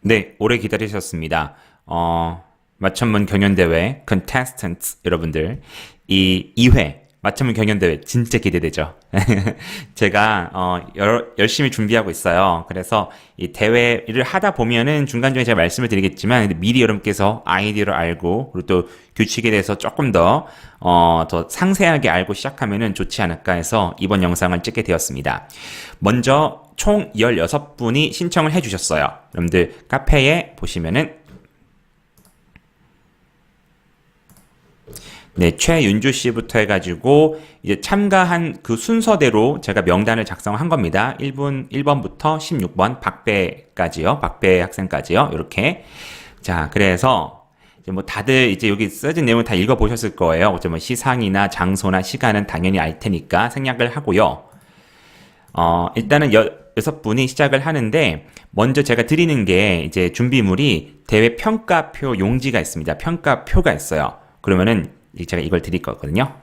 네, 오래 기다리셨습니다. 맞춤문 경연대회 contestants 여러분들 이 2회 맞춤문 경연대회 진짜 기대되죠. 제가 열심히 준비하고 있어요. 그래서 이 대회를 하다 보면은 중간중간에 제가 말씀을 드리겠지만 미리 여러분께서 아이디어를 알고 그리고 또 규칙에 대해서 조금 더 상세하게 알고 시작하면은 좋지 않을까 해서 이번 영상을 찍게 되었습니다. 먼저 총 16분이 신청을 해주셨어요. 여러분들 카페에 보시면은 네, 최윤주 씨부터 해가지고 이제 참가한 그 순서대로 제가 명단을 작성한 겁니다. 1번부터 16번 박배까지요. 박배 학생까지요. 이렇게. 자, 그래서 이제 뭐 다들 이제 여기 써진 내용을 다 읽어보셨을 거예요. 어째 뭐 시상이나 장소나 시간은 당연히 알 테니까 생략을 하고요. 일단은 6분이 시작을 하는데 먼저 제가 드리는 게 이제 준비물이 대회 평가표 용지가 있습니다. 평가표가 있어요. 그러면은 제가 이걸 드릴 거거든요.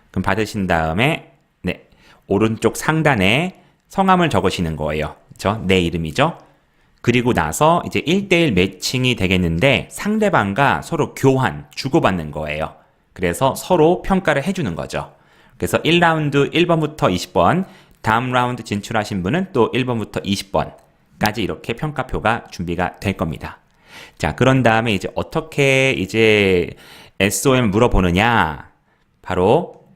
그럼 받으신 다음에 네, 오른쪽 상단에 성함을 적으시는 거예요. 그렇죠? 내 이름이죠. 그리고 나서 이제 1대1 매칭이 되겠는데 상대방과 서로 교환, 주고받는 거예요. 그래서 서로 평가를 해주는 거죠. 그래서 1라운드 1번부터 20번, 다음 라운드 진출하신 분은 또 1번부터 20번까지 이렇게 평가표가 준비가 될 겁니다. 자, 그런 다음에 이제 어떻게 이제 SOM 물어보느냐? 바로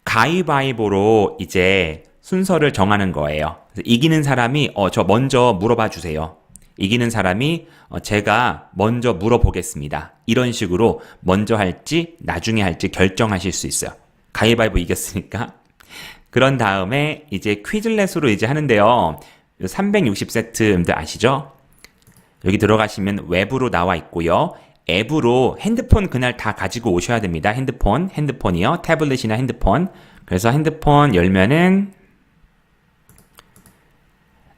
가위바위보로 이제 순서를 정하는 거예요. 그래서 이기는 사람이 저 먼저 물어봐 주세요. 이기는 사람이 제가 먼저 물어보겠습니다. 이런 식으로 먼저 할지 나중에 할지 결정하실 수 있어요. 가위바위보 이겼으니까. 그런 다음에 이제 퀴즐렛으로 이제 하는데요. 360세트들 아시죠? 여기 들어가시면 외부로 나와 있고요. 앱으로 핸드폰 그날 다 가지고 오셔야 됩니다. 핸드폰이요. 태블릿이나 핸드폰. 그래서 핸드폰 열면은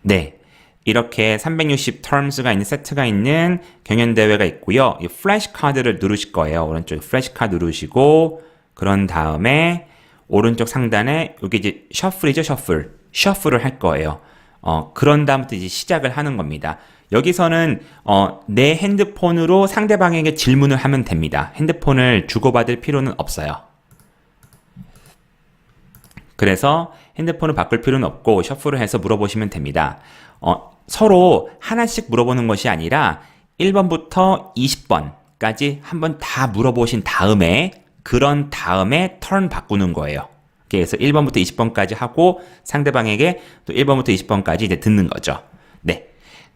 네. 이렇게 360 terms가 있는 세트가 있는 경연대회가 있고요. 이 플래시 카드를 누르실 거예요. 오른쪽 플래시 카드 누르시고 그런 다음에 오른쪽 상단에 여기 이제 셔플이죠. 셔플을 할 거예요. 그런 다음부터 이제 시작을 하는 겁니다. 여기서는 내 핸드폰으로 상대방에게 질문을 하면 됩니다. 핸드폰을 주고받을 필요는 없어요. 그래서 핸드폰을 바꿀 필요는 없고 셔플을 해서 물어보시면 됩니다. 서로 하나씩 물어보는 것이 아니라 1번부터 20번까지 한번 다 물어보신 다음에 그런 다음에 턴 바꾸는 거예요. 그래서 1번부터 20번까지 하고 상대방에게 또 1번부터 20번까지 이제 듣는 거죠. 네.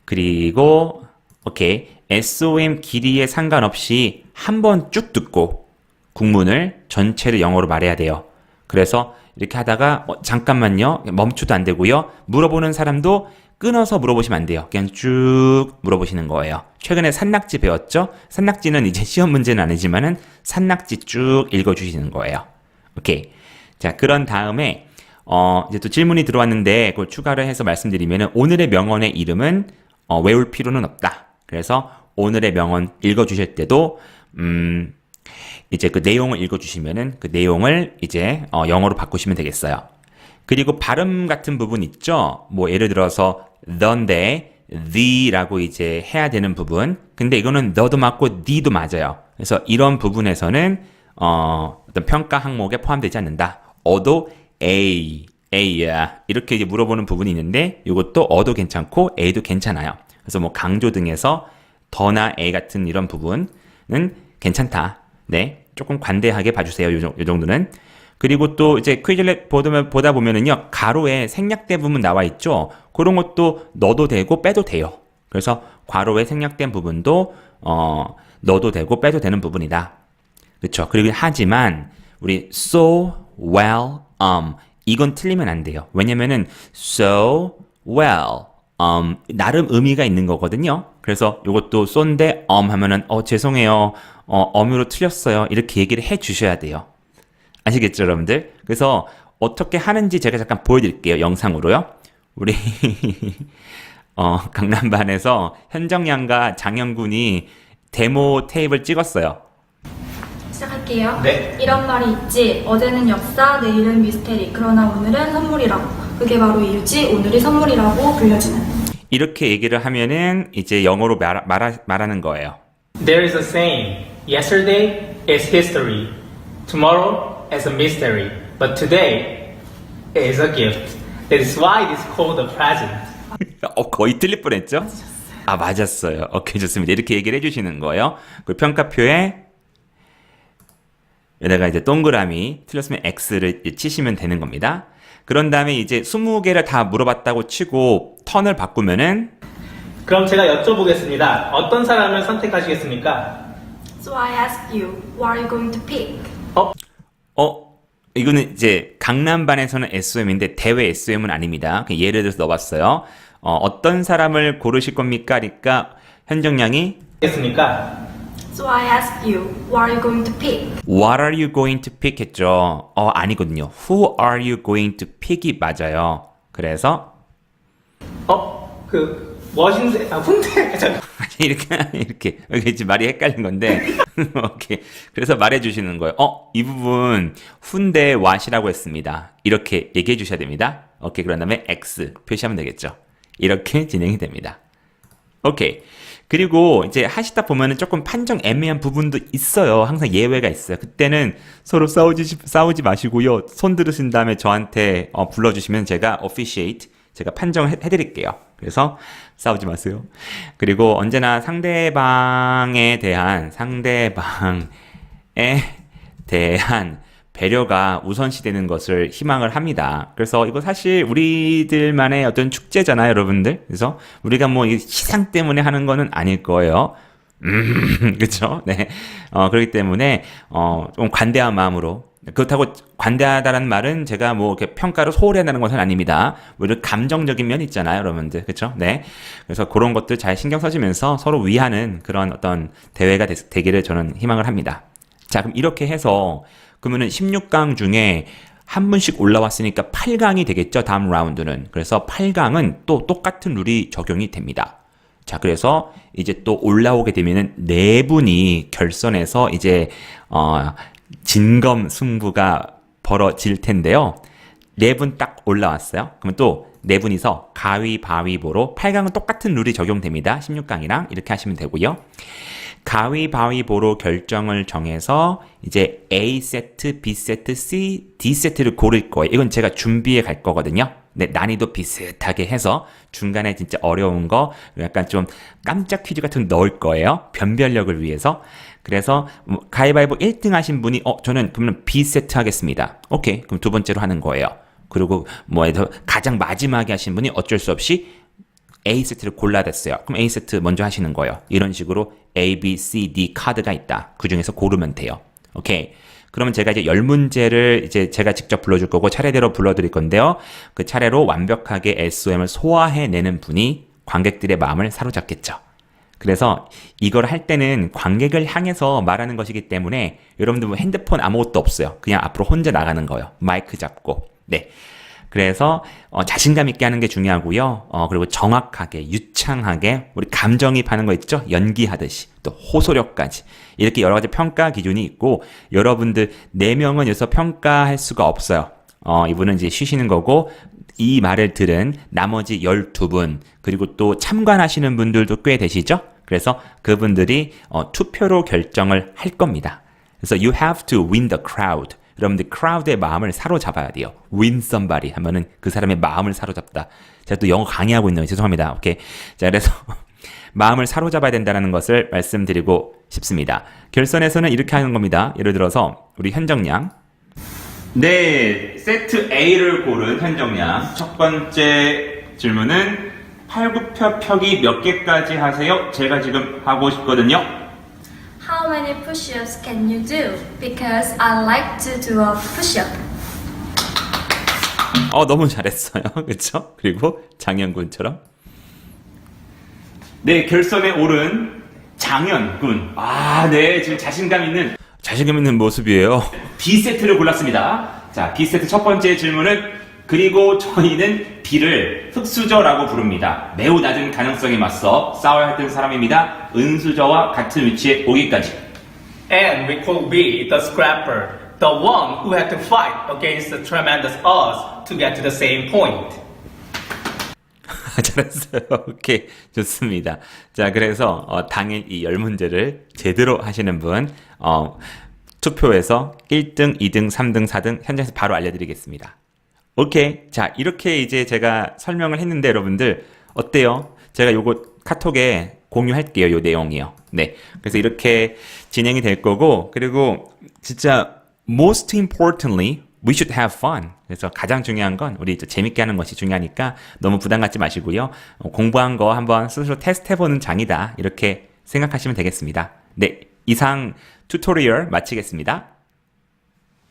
그리고 오케이. SOM 길이에 상관없이 한 번 쭉 듣고 국문을 전체를 영어로 말해야 돼요. 그래서 이렇게 하다가 잠깐만요. 멈춰도 안 되고요. 물어보는 사람도 끊어서 물어보시면 안 돼요. 그냥 쭉 물어보시는 거예요. 최근에 산낙지 배웠죠? 산낙지는 이제 시험 문제는 아니지만은 산낙지 쭉 읽어주시는 거예요. 오케이. 자, 그런 다음에 이제 또 질문이 들어왔는데 그걸 추가를 해서 말씀드리면은 오늘의 명언의 이름은 외울 필요는 없다. 그래서 오늘의 명언 읽어주실 때도 이제 그 내용을 읽어주시면은 그 내용을 이제 영어로 바꾸시면 되겠어요. 그리고 발음 같은 부분 있죠? 뭐 예를 들어서 the인데 the라고 이제 해야 되는 부분. 근데 이거는 the도 맞고 the도 맞아요. 그래서 이런 부분에서는 어떤 평가 항목에 포함되지 않는다. 어도 A야. 이렇게 이제 물어보는 부분이 있는데 이것도 어도 괜찮고 A도 괜찮아요. 그래서 뭐 강조 등에서 더나 A 같은 이런 부분은 괜찮다. 네. 조금 관대하게 봐주세요. 요 정도는. 그리고 또 이제 퀴즐렛 보다 보면은요. 가로에 생략된 부분 나와 있죠. 그런 것도 넣어도 되고 빼도 돼요. 그래서 괄호에 생략된 부분도 넣어도 되고 빼도 되는 부분이다. 그렇죠. 그리고 하지만 우리 so well 이건 틀리면 안 돼요. 왜냐면은 so well 나름 의미가 있는 거거든요. 그래서 이것도 쏜데 하면은 죄송해요. 어미로 틀렸어요. 이렇게 얘기를 해 주셔야 돼요. 아시겠죠, 여러분들? 그래서 어떻게 하는지 제가 잠깐 보여드릴게요. 영상으로요. 우리 강남반에서 현정양과 장영군이 데모 테이프를 찍었어요. 시작할게요. 네. 이런 말이 있지. 어제는 역사, 내일은 미스테리. 그러나 오늘은 선물이라고. 그게 바로 이유지. 오늘이 선물이라고 불려지는. 이렇게 얘기를 하면은 이제 영어로 말하는 거예요. There is a saying, yesterday is history, tomorrow is a mystery, but today is a gift. That is why it is called a present. 거의 틀릴 뻔했죠? 아, 맞았어요. 오케이, 좋습니다. 이렇게 얘기를 해주시는 거예요. 그 평가표에 여기다가 이제 동그라미, 틀렸으면 X를 치시면 되는 겁니다. 그런 다음에 이제 20개를 다 물어봤다고 치고 턴을 바꾸면은 그럼 제가 여쭤보겠습니다. 어떤 사람을 선택하시겠습니까? So I ask you, what are you going to pick? 이거는 이제 강남반에서는 SOM인데 대회 SOM은 아닙니다. 예를 들어서 넣어봤어요. 어떤 사람을 고르실 겁니까? 그러니까 현정양이 겠습니까? So I ask you, what are you going to pick? What are you going to pick 했죠. 아니거든요. Who are you going to pick이 맞아요. 그래서 hun대. 이렇게 이게 말이 헷갈린 건데 오케이. 그래서 말해주시는 거예요. 이 부분 훈대 what이라고 했습니다. 이렇게 얘기해 주셔야 됩니다. 오케이. 그런 다음에 X 표시하면 되겠죠. 이렇게 진행이 됩니다. 오케이. 그리고 이제 하시다 보면은 조금 판정 애매한 부분도 있어요. 항상 예외가 있어요. 그때는 서로 싸우지 마시고요. 손 들으신 다음에 저한테 불러주시면 제가 officiate, 제가 판정해드릴게요. 그래서 싸우지 마세요. 그리고 언제나 상대방에 대한 배려가 우선시되는 것을 희망을 합니다. 그래서 이거 사실 우리들만의 어떤 축제잖아요, 여러분들. 그래서 우리가 뭐 시상 때문에 하는 거는 아닐 거예요. 그렇죠? 네. 그렇기 때문에 좀 관대한 마음으로. 그렇다고 관대하다는 말은 제가 뭐 이렇게 평가를 소홀히 한다는 것은 아닙니다. 오히려 감정적인 면이 있잖아요, 여러분들. 그렇죠? 네. 그래서 그런 것들 잘 신경 써주면서 서로 위하는 그런 어떤 대회가 되기를 저는 희망을 합니다. 자, 그럼 이렇게 해서 그러면은 16강 중에 한 분씩 올라왔으니까 8강이 되겠죠, 다음 라운드는. 그래서 8강은 또 똑같은 룰이 적용이 됩니다. 자, 그래서 이제 또 올라오게 되면은 4분이 결선에서 이제 진검 승부가 벌어질 텐데요. 4분 딱 올라왔어요. 그러면 또 4분이서 가위바위보로 8강은 똑같은 룰이 적용됩니다. 16강이랑 이렇게 하시면 되고요. 가위바위보로 결정을 정해서 이제 A 세트, B 세트, C, D 세트를 고를 거예요. 이건 제가 준비해 갈 거거든요. 네, 난이도 비슷하게 해서 중간에 진짜 어려운 거 약간 좀 깜짝 퀴즈 같은 거 넣을 거예요. 변별력을 위해서. 그래서 가위바위보 1등 하신 분이 저는 그러면 B 세트 하겠습니다. 오케이. 그럼 두 번째로 하는 거예요. 그리고 가장 마지막에 하신 분이 어쩔 수 없이 A 세트를 골라야 됐어요. 그럼 A 세트 먼저 하시는 거예요. 이런 식으로 A, B, C, D 카드가 있다. 그 중에서 고르면 돼요. 오케이. 그러면 제가 이제 10문제를 이제 제가 직접 불러줄 거고 차례대로 불러드릴 건데요. 그 차례로 완벽하게 SOM을 소화해내는 분이 관객들의 마음을 사로잡겠죠. 그래서 이걸 할 때는 관객을 향해서 말하는 것이기 때문에 여러분들 뭐 핸드폰 아무것도 없어요. 그냥 앞으로 혼자 나가는 거예요. 마이크 잡고. 네. 그래서 자신감 있게 하는 게 중요하고요. 그리고 정확하게, 유창하게 우리 감정이입하는 거 있죠? 연기하듯이 또 호소력까지 이렇게 여러 가지 평가 기준이 있고 여러분들 4명은 여기서 평가할 수가 없어요. 이분은 이제 쉬시는 거고 이 말을 들은 나머지 12분 그리고 또 참관하시는 분들도 꽤 되시죠? 그래서 그분들이 투표로 결정을 할 겁니다. 그래서 you have to win the crowd. 여러분들 크라우드의 마음을 사로잡아야 돼요. win somebody 하면은 그 사람의 마음을 사로잡다. 제가 또 영어 강의하고 있는 거 죄송합니다. 오케이. 자, 그래서 마음을 사로잡아야 된다는 것을 말씀드리고 싶습니다. 결선에서는 이렇게 하는 겁니다. 예를 들어서 우리 현정양. 네, 세트 A를 고른 현정양. 첫 번째 질문은 팔굽혀펴기 몇 개까지 하세요? 제가 지금 하고 싶거든요. How many push-ups can you do? Because I like to do a push-up. 너무 잘했어요. 그렇죠? 그리고 장현군처럼. 네, 결선에 오른 장현군. 네, 지금 자신감 있는 모습이에요. B세트를 골랐습니다. 자, B세트 첫 번째 질문은 그리고 저희는 B를 흑수저라고 부릅니다. 매우 낮은 가능성에 맞서 싸워야 할 사람입니다. 은수저와 같은 위치에 오기까지. And we call B the scrapper, the one who had to fight against the tremendous odds to get to the same point. 잘했어요. 오케이. 좋습니다. 자, 그래서, 당일 이 10문제를 제대로 하시는 분, 투표에서 1등, 2등, 3등, 4등 현장에서 바로 알려드리겠습니다. 오케이. 자, 이렇게 이제 제가 설명을 했는데 여러분들, 어때요? 제가 요거 카톡에 공유할게요. 요 내용이요. 네. 그래서 이렇게 진행이 될 거고, 그리고 진짜 most importantly, we should have fun. 그래서 가장 중요한 건 우리 재밌게 하는 것이 중요하니까 너무 부담 갖지 마시고요. 공부한 거 한번 스스로 테스트해보는 장이다. 이렇게 생각하시면 되겠습니다. 네. 이상 튜토리얼 마치겠습니다.